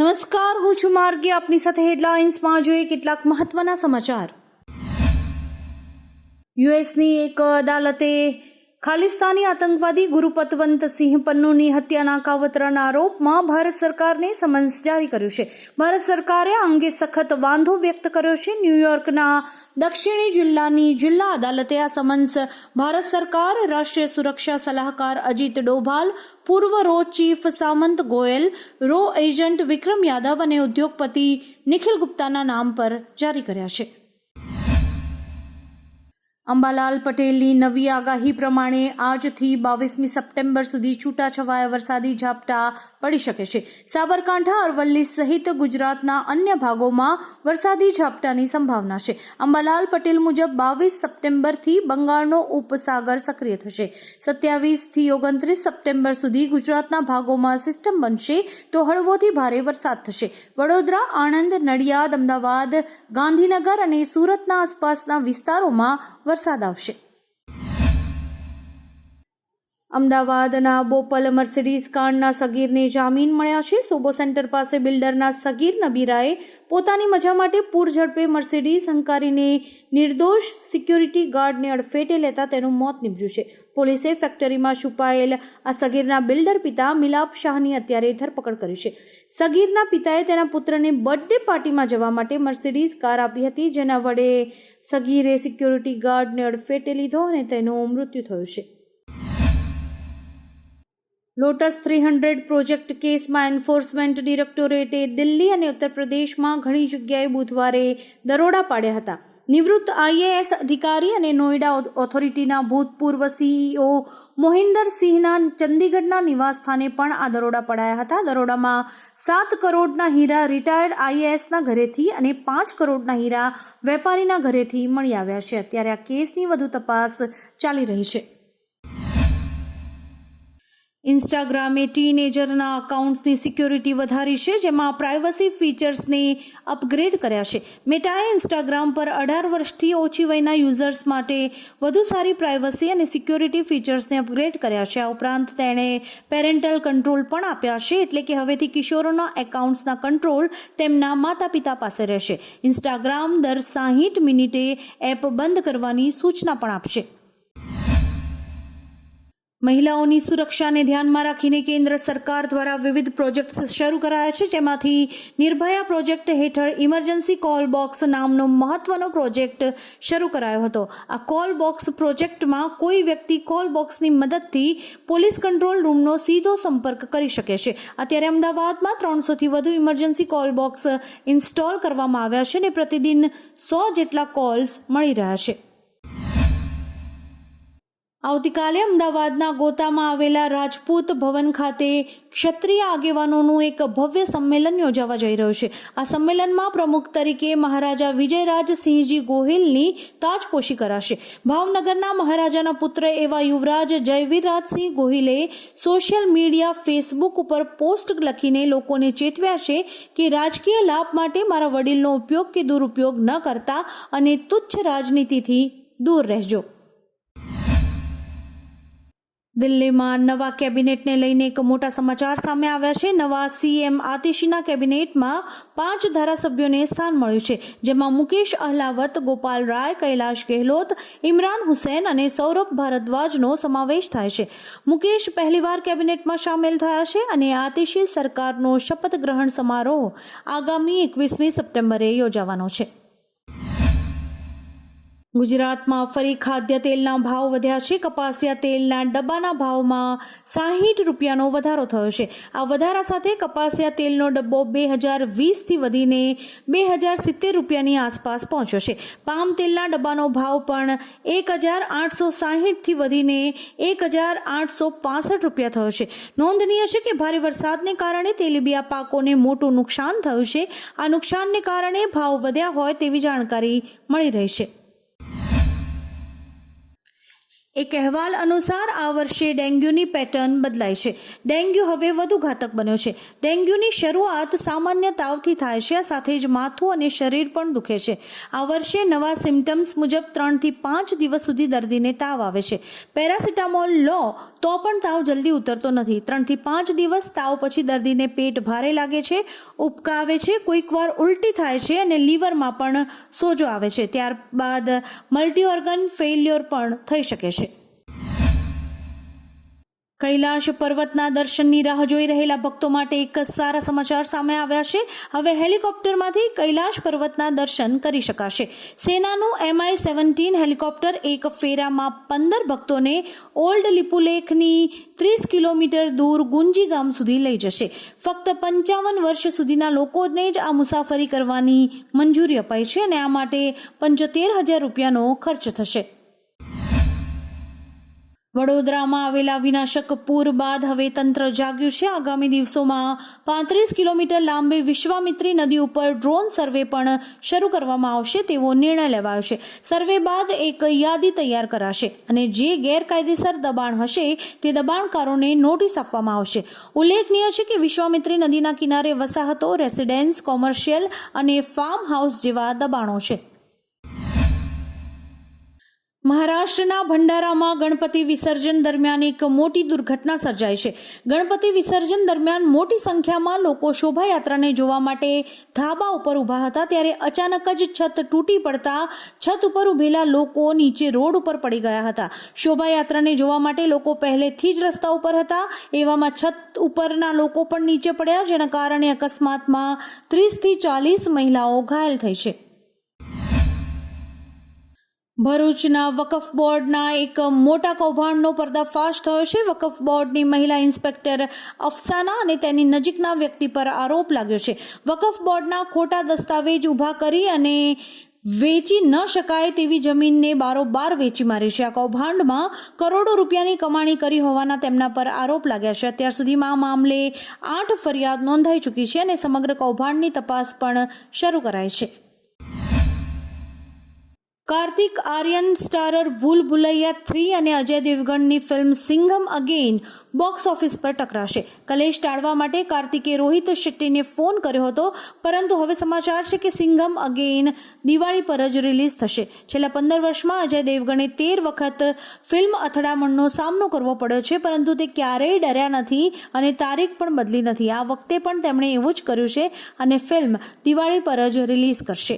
નમસ્કાર, હું છું માર્ગી. આપની સાથે હેડલાઇન્સમાં જોઈએ કેટલાક મહત્વના સમાચાર. યુએસની એક અદાલતે ખાલિસ્તાની આતંકવાદી ગુરુપતવંત સિંહ પન્નુની હત્યાના કાવતરાના આરોપમાં ભારત સરકારને સમન્સ જારી કર્યું છે. ભારત સરકારે આ અંગે સખત વાંધો વ્યક્ત કર્યો છે. ન્યૂયોર્કના દક્ષિણી જિલ્લાની જિલ્લા અદાલતે આ સમન્સ ભારત સરકાર, રાષ્ટ્રીય સુરક્ષા સલાહકાર અજીત ડોભાલ, પૂર્વ રો ચીફ સામંત ગોયલ, રો એજન્ટ વિક્રમ યાદવ અને ઉદ્યોગપતિ નિખિલ ગુપ્તાના નામ પર જારી કર્યા છે. અંબાલાલ પટેલની નવી આગાહી પ્રમાણે આજથી 22મી સપ્ટેમ્બર સુધી છૂટાછવાયા વરસાદી ઝાપટા પડી શકે છે. સાબરકાંઠા, અરવલ્લી સહિત ગુજરાતના અન્ય ભાગોમાં વરસાદી ઝાપટાની સંભાવના છે. અંબાલાલ પટેલ મુજબ 22 સપ્ટેમ્બરથી બંગાળનો ઉપસાગર સક્રિય થશે. 27થી 29 સપ્ટેમ્બર સુધી ગુજરાતના ભાગોમાં સિસ્ટમ બનશે તો હળવોથી ભારે વરસાદ થશે. વડોદરા, આણંદ, નડિયાદ, અમદાવાદ, ગાંધીનગર અને સુરતના આસપાસના વિસ્તારોમાં વરસાદ આવશે. અમદાવાદના બોપલ મર્સિડીઝ કારના સગીરને જામીન મળ્યા છે. સોબો સેન્ટર પાસે બિલ્ડરના સગીર નબીરાએ પોતાની મજા માટે પૂરઝડપે મર્સિડીઝ હંકારીને નિર્દોષ સિક્યુરિટી ગાર્ડને અડફેટે લેતા તેનું મોત નીપજ્યું છે. પોલીસે ફેક્ટરીમાં છુપાયેલ આ સગીરના બિલ્ડર પિતા મિલાપ શાહની અત્યારે ધરપકડ કરી છે. સગીરના પિતાએ તેના પુત્રને બર્થડે પાર્ટીમાં જવા માટે મર્સિડીઝ કાર આપી હતી, જેના વડે સગીરે સિક્યુરિટી ગાર્ડને અડફેટે લીધો અને તેનું મૃત્યુ થયું છે. લોટસ 300 પ્રોજેક્ટ કેસમાં એન્ફોર્સમેન્ટ ડિરેક્ટોરેટે દિલ્હી અને ઉત્તર પ્રદેશમાં ઘણી જગ્યાએ બુધવારે દરોડા પાડ્યા હતા. નિવૃત્ત IAS અધિકારી અને નોઈડા ઓથોરિટીના ભૂતપૂર્વ CEO મોહિન્દર સિંહના ચંદીગઢના નિવાસસ્થાને પણ આ દરોડા પડાયા હતા. દરોડામાં 7 કરોડના હીરા રિટાયર્ડ IASના ઘરેથી અને 5 કરોડના હીરા વેપારીના ઘરેથી મળી આવ્યા છે. અત્યારે આ કેસની વધુ તપાસ ચાલી રહી છે. ઇન્સ્ટાગ્રામે ટીનેજરના અકાઉન્ટ્સની સિક્યોરિટી વધારી છે, જેમાં પ્રાઇવસી ફીચર્સને અપગ્રેડ કર્યા છે. મેટાએ ઇન્સ્ટાગ્રામ પર 18 વર્ષથી ઓછી વયના યુઝર્સ માટે વધુ સારી પ્રાઇવસી અને સિક્યોરિટી ફીચર્સને અપગ્રેડ કર્યા છે. આ ઉપરાંત તેણે પેરેન્ટલ કંટ્રોલ પણ આપ્યા છે, એટલે કે હવેથી કિશોરોના એકાઉન્ટ્સના કંટ્રોલ તેમના માતા પિતા પાસે રહેશે. ઇન્સ્ટાગ્રામ દર 60 મિનિટે એપ બંધ કરવાની સૂચના પણ આપશે. મહિલાઓની સુરક્ષાને ધ્યાનમાં રાખીને કેન્દ્ર સરકાર દ્વારા વિવિધ પ્રોજેક્ટ્સ શરૂ કરાયા છે, જેમાંથી નિર્ભયા પ્રોજેક્ટ હેઠળ ઇમરજન્સી કોલ બોક્સ નામનો મહત્વનો પ્રોજેક્ટ શરૂ કરાયો હતો. આ કોલ બોક્સ પ્રોજેક્ટમાં કોઈ વ્યક્તિ કોલ બોક્સની મદદથી પોલીસ કંટ્રોલ રૂમનો સીધો સંપર્ક કરી શકે છે. અત્યારે અમદાવાદમાં 300થી વધુ ઇમરજન્સી કોલ બોક્સ ઇન્સ્ટોલ કરવામાં આવ્યા છે અને પ્રતિદિન 100 જેટલા કોલ્સ મળી રહ્યા છે. આવતીકાલે અમદાવાદના ગોતામાં આવેલા રાજપૂત ભવન ખાતે ક્ષત્રિય આગેવાનોનું એક ભવ્ય સંમેલન યોજાવા જઈ રહ્યું છે. આ સંમેલનમાં પ્રમુખ તરીકે મહારાજા વિજયરાજસિંહજી ગોહિલની તાજપોશી કરાશે. ભાવનગરના મહારાજાના પુત્ર એવા યુવરાજ જયવીરરાજસિંહ ગોહિલે સોશિયલ મીડિયા ફેસબુક ઉપર પોસ્ટ લખીને લોકોને ચેતવ્યા છે કે રાજકીય લાભ માટે મારા વડીલનો ઉપયોગ કે દુરુપયોગ ન કરતા અને તુચ્છ રાજનીતિથી દૂર રહેજો. દિલ્હીમાં નવા કેબિનેટને લઈને એક મોટા સમાચાર સામે આવ્યા છે. નવા CM આતિશીના કેબિનેટમાં 5 ધારાસભ્યોને સ્થાન મળ્યું છે, જેમાં મુકેશ અહલાવત, ગોપાલ રાય, કૈલાશ ગેહલોત, ઇમરાન હુસૈન અને સૌરભ ભારદ્વાજનો સમાવેશ થાય છે. મુકેશ પહેલીવાર કેબિનેટમાં સામેલ થયા છે અને આતિશી સરકારનો શપથ ગ્રહણ સમારોહ આગામી 21મી સપ્ટેમ્બરે યોજાવાનો છે. ગુજરાતમાં ફરી ખાદ્ય તેલના ભાવ વધ્યા છે. કપાસિયા તેલના ડબ્બાના ભાવમાં 60 રૂપિયાનો વધારો થયો છે. આ વધારા સાથે કપાસિયા તેલનો ડબ્બો 2020થી વધીને 2070 રૂપિયાની આસપાસ પહોંચ્યો છે. પામ તેલના ડબ્બાનો ભાવ પણ 1860થી વધીને 1865 રૂપિયા થયો છે. નોંધનીય છે કે ભારે વરસાદને કારણે તેલીબિયા પાકોને મોટું નુકસાન થયું છે. આ નુકસાનને કારણે ભાવ વધ્યા હોય તેવી જાણકારી મળી રહી છે. એક અહેવાલ અનુસાર આ વર્ષે ડેન્ગ્યુની પેટર્ન બદલાઈ છે. ડેન્ગ્યુ હવે વધુ ઘાતક બન્યો છે. ડેન્ગ્યુની શરૂઆત સામાન્ય તાવથી થાય છે, સાથે જ માથું અને શરીર પણ દુખે છે. આ વર્ષે નવા સિમ્ટમ્સ મુજબ 3 થી 5 દિવસ સુધી દર્દીને તાવ આવે છે. પેરાસિટામોલ લો તો પણ તાવ જલ્દી ઉતરતો નથી. 3 થી 5 દિવસ તાવ પછી દર્દીને પેટ ભારે લાગે છે, ઉબકા આવે છે, કોઈકવાર ઉલટી થાય છે અને લીવરમાં પણ સોજો આવે છે. ત્યારબાદ મલ્ટી ઓર્ગન ફેલ્યોર પણ થઈ શકે છે. કૈલાશ પર્વતના દર્શનની રાહ જોઈ રહેલા ભક્તો માટે એક સારા સમાચાર સામે આવ્યા છે. હવે હેલિકોપ્ટરમાંથી કૈલાશ પર્વતના દર્શન કરી શકાશે. સેનાનું MI-17 હેલિકોપ્ટર એક ફેરામાં 15 ભક્તોને ઓલ્ડ લિપુલેખની 30 કિલોમીટર દૂર ગુંજી ગામ સુધી લઈ જશે. ફક્ત 55 વર્ષ સુધીના લોકોને જ આ મુસાફરી કરવાની મંજૂરી અપાઈ છે અને આ માટે 75,000 રૂપિયાનો ખર્ચ થશે. વડોદરામાં આવેલા વિનાશક પૂર બાદ હવે તંત્ર જાગ્યું છે. આગામી દિવસોમાં 35 કિલોમીટર લાંબી વિશ્વામિત્રી નદી ઉપર ડ્રોન સર્વે પણ શરૂ કરવામાં આવશે તેવો નિર્ણય લેવાયો છે. સર્વે બાદ એક યાદી તૈયાર કરાશે અને જે ગેરકાયદેસર દબાણ હશે તે દબાણકારોને નોટિસ આપવામાં આવશે. ઉલ્લેખનીય છે કે વિશ્વામિત્રી નદીના કિનારે વસાહતો, રેસિડેન્સ, કોમર્શિયલ અને ફાર્મ હાઉસ જેવા દબાણો છે. મહારાષ્ટ્રના ભંડારામાં ગણપતિ વિસર્જન દરમિયાન એક મોટી દુર્ઘટના સર્જાઈ છે. ગણપતિ વિસર્જન દરમિયાન મોટી સંખ્યામાં લોકો શોભાયાત્રાને જોવા માટે ધાબા ઉપર ઊભા હતા, ત્યારે અચાનક જ છત તૂટી પડતા છત ઉપર ઊભેલા લોકો નીચે રોડ ઉપર પડી ગયા હતા. શોભાયાત્રાને જોવા માટે લોકો પહેલેથી જ રસ્તા ઉપર હતા. એવામાં છત ઉપરના લોકો પણ નીચે પડ્યા, જેના કારણે અકસ્માતમાં 30 થી 40 મહિલાઓ ઘાયલ થઈ છે. ભરૂચના વકફ બોર્ડના એક મોટા કૌભાંડનો પર્દાફાશ થયો છે. વકફ બોર્ડની મહિલા ઇન્સ્પેક્ટર અફસાના અને તેની નજીકના વ્યક્તિ પર આરોપ લાગ્યો છે. વકફ બોર્ડના ખોટા દસ્તાવેજ ઊભા કરી અને વેચી ન શકાય તેવી જમીનને બારોબાર વેચી મારી છે. આ કૌભાંડમાં કરોડો રૂપિયાની કમાણી કરી હોવાના તેમના પર આરોપ લાગ્યા છે. અત્યાર સુધીમાં આ મામલે 8 ફરિયાદ નોંધાઈ ચૂકી છે અને સમગ્ર કૌભાંડની તપાસ પણ શરૂ કરાઈ છે. કાર્તિક આર્યન સ્ટારર ભૂલ ભુલૈયા 3 અને અજય દેવગણની film Singham again box office પર ટકરાશે. કલેશ ટાળવા માટે કાર્તિકે રોહિત શેટ્ટીને ફોન કર્યો હતો, પરંતુ હવે સમાચાર છે કે સિંઘમ અગેન દિવાળી પર જ રિલીઝ થશે. છેલ્લા 15 વર્ષમાં અજય દેવગણે 13 વખત ફિલ્મ અથડામણનો સામનો કરવો પડ્યો છે, પરંતુ તે ક્યારેય ડર્યા નથી અને તારીખ પણ બદલી નથી. આ વખતે પણ તેમણે એવું જ કર્યું છે અને ફિલ્મ દિવાળી પર જ રિલીઝ કરશે.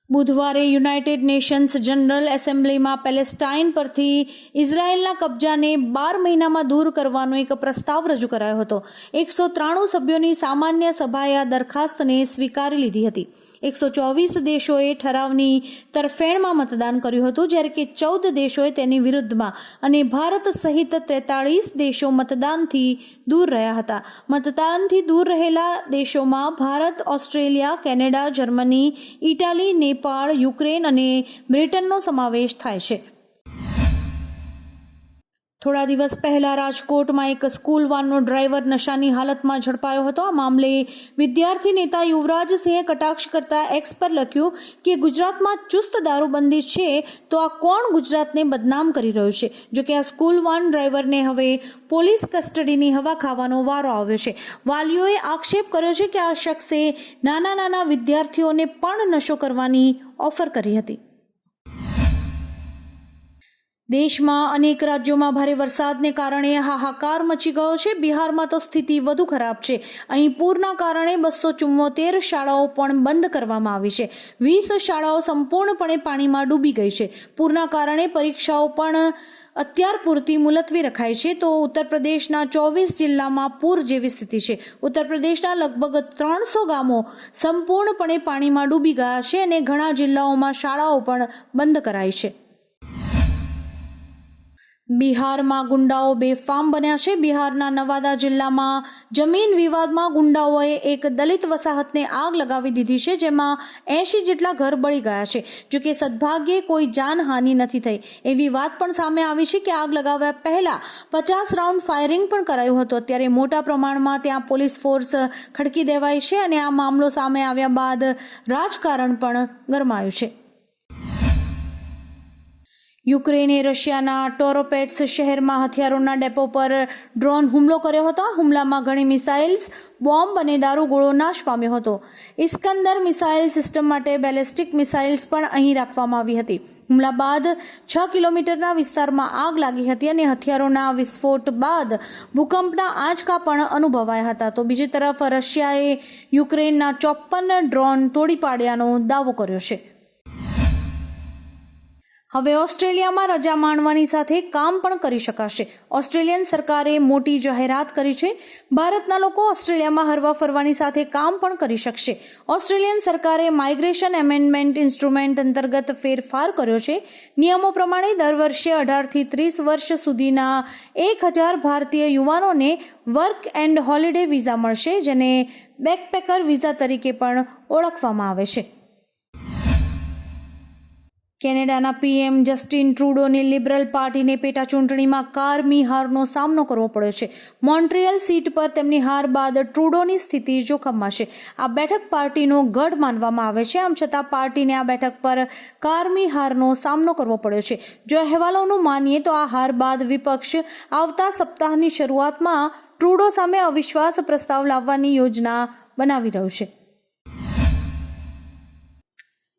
બુધવારે યુનાઇટેડ નેશન્સ જનરલ એસેમ્બલીમાં પેલેસ્ટાઇન પરથી ઇઝરાયેલના કબજાને 12 મહિનામાં દૂર કરવાનો એક પ્રસ્તાવ રજૂ કરાયો હતો. 193 સભ્યોની સામાન્ય સભાએ આ દરખાસ્તને સ્વીકારી લીધી હતી. 124 દેશોએ ઠરાવની તરફેણમાં મતદાન કર્યું હતું, જ્યારે કે 14 દેશોએ તેની વિરુદ્ધમાં અને ભારત સહિત 43 દેશો મતદાનથી દૂર રહ્યા હતા. મતદાનથી દૂર રહેલા દેશોમાં Bharat, Australia, Canada, Germany, Italy, Nepal, Ukraine અને બ્રિટનનો સમાવેશ થાય છે. થોડા દિવસ પહેલા રાજકોટમાં એક સ્કૂલ વાનનો ડ્રાઈવર નશાની હાલતમાં ઝડપાયો હતો. આ મામલે વિદ્યાર્થી નેતા યુવરાજસિંહે કટાક્ષ કરતા એક્સ પર લખ્યું કે ગુજરાતમાં ચુસ્ત દારૂબંધી છે તો આ કોણ ગુજરાતને બદનામ કરી રહ્યું છે. જોકે આ સ્કૂલ વાન ડ્રાઈવરને હવે પોલીસ કસ્ટડીની હવા ખાવાનો વારો આવ્યો છે. વાલીઓએ આક્ષેપ કર્યો છે કે આ શખ્સે નાના વિદ્યાર્થીઓને પણ નશો કરવાની ઓફર કરી હતી. દેશમાં અનેક રાજ્યોમાં ભારે વરસાદને કારણે હાહાકાર મચી ગયો છે. બિહારમાં તો સ્થિતિ વધુ ખરાબ છે. અહીં પૂરના કારણે 274 શાળાઓ પણ બંધ કરવામાં આવી છે. 20 શાળાઓ સંપૂર્ણપણે પાણીમાં ડૂબી ગઈ છે. પૂરના કારણે પરીક્ષાઓ પણ અત્યાર પૂરતી મુલતવી રખાઈ છે. તો ઉત્તર પ્રદેશના 24 જિલ્લામાં પૂર જેવી સ્થિતિ છે. ઉત્તર પ્રદેશના લગભગ 300 ગામો સંપૂર્ણપણે પાણીમાં ડૂબી ગયા છે અને ઘણા જિલ્લાઓમાં શાળાઓ પણ બંધ કરાઈ છે. બિહારમાં ગુંડાઓ બેફામ બન્યા છે. બિહારના નવાદા જિલ્લામાં જમીન વિવાદમાં ગુંડાઓએ એક દલિત વસાહતને આગ લગાવી દીધી છે, જેમાં 80 જેટલા ઘર બળી ગયા છે. જોકે સદભાગ્યે કોઈ જાનહાનિ નથી થઈ. એવી વાત પણ સામે આવી છે કે આગ લગાવ્યા પહેલા 50 રાઉન્ડ ફાયરિંગ પણ કરાયું હતું. અત્યારે મોટા પ્રમાણમાં ત્યાં પોલીસ ફોર્સ ખડકી દેવાઈ છે અને આ મામલો સામે આવ્યા બાદ રાજકારણ પણ ગરમાયું છે. યુક્રેને રશિયાના ટોરોપેટ્સ શહેરમાં હથિયારોના ડેપો પર ડ્રોન હુમલો કર્યો હતો. આ હુમલામાં ઘણી મિસાઇલ્સ, બોમ્બ અને દારૂગોળો નાશ પામ્યો હતો. ઇસ્કંદર મિસાઇલ સિસ્ટમ માટે બેલેસ્ટિક મિસાઇલ્સ પણ અહીં રાખવામાં આવી હતી. હુમલા બાદ 6 કિલોમીટરના વિસ્તારમાં આગ લાગી હતી અને હથિયારોના વિસ્ફોટ બાદ ભૂકંપના આંચકા પણ અનુભવાયા હતા. તો બીજી તરફ રશિયાએ યુક્રેનના 54 ડ્રોન તોડી પાડ્યાનો દાવો કર્યો છે. હવે ઓસ્ટ્રેલિયામાં રજા માણવાની સાથે કામ પણ કરી શકાશે. ઓસ્ટ્રેલિયન સરકારે મોટી જાહેરાત કરી છે. ભારતના લોકો ઓસ્ટ્રેલિયામાં હરવા ફરવાની સાથે કામ પણ કરી શકશે. ઓસ્ટ્રેલિયન સરકારે માઇગ્રેશન એમેન્ડમેન્ટ ઇન્સ્ટ્રુમેન્ટ અંતર્ગત ફેરફાર કર્યો છે. નિયમો પ્રમાણે દર વર્ષે 18 થી 30 વર્ષ સુધીના 1000 ભારતીય યુવાનોને વર્ક એન્ડ હોલિડે વિઝા મળશે, જેને બેકપેકર વિઝા તરીકે પણ ઓળખવામાં આવે છે. કેનેડાના પીએમ જસ્ટિન ટ્રુડોની લિબરલ પાર્ટીને પેટા ચૂંટણીમાં કારમી હારનો સામનો કરવો પડ્યો છે. મોન્ટ્રીયલ સીટ પર તેમની હાર બાદ ટ્રુડોની સ્થિતિ જોખમમાં છે. આ બેઠક પાર્ટીનો ગઢ માનવામાં આવે છે. આમ છતાં પાર્ટીને આ બેઠક પર કારમી હારનો સામનો કરવો પડ્યો છે. જો અહેવાલોનું માનીએ તો આ હાર બાદ વિપક્ષ આવતા સપ્તાહની શરૂઆતમાં ટ્રુડો સામે અવિશ્વાસ પ્રસ્તાવ લાવવાની યોજના બનાવી રહ્યું છે.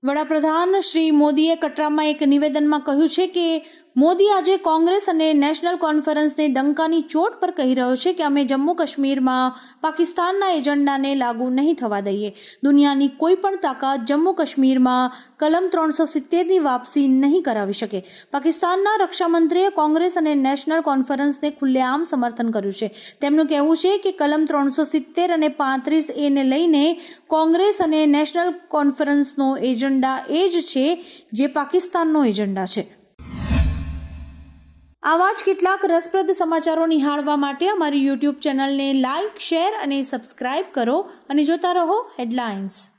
વડાપ્રધાન શ્રી મોદીએ કટરામાં એક નિવેદનમાં કહ્યું છે કે મોદી આજે કોંગ્રેસ અને નેશનલ કોન્ફરન્સને ડંકાની ચોટ પર કહી રહ્યો છે કે અમે જમ્મુ કાશ્મીરમાં પાકિસ્તાનના એજન્ડાને લાગુ નહીં થવા દઈએ. દુનિયાની કોઈ પણ તાકાત જમ્મુ કાશ્મીરમાં કલમ 370ની વાપસી નહીં કરાવી શકે. પાકિસ્તાનના રક્ષામંત્રીએ કોંગ્રેસ અને નેશનલ કોન્ફરન્સને ખુલ્લેઆમ સમર્થન કર્યું છે. તેમનું કહેવું છે કે કલમ 370 અને 35A ને લઈને કોંગ્રેસ અને નેશનલ કોન્ફરન્સનો એજન્ડા એ જ છે જે પાકિસ્તાનનો એજન્ડા છે. આવા જ કેટલાક રસપ્રદ સમાચારો નિહાળવા માટે અમારી યુટ્યુબ ચેનલને લાઇક, શેર અને સબસ્ક્રાઇબ કરો અને જોતા રહો હેડલાઇન્સ.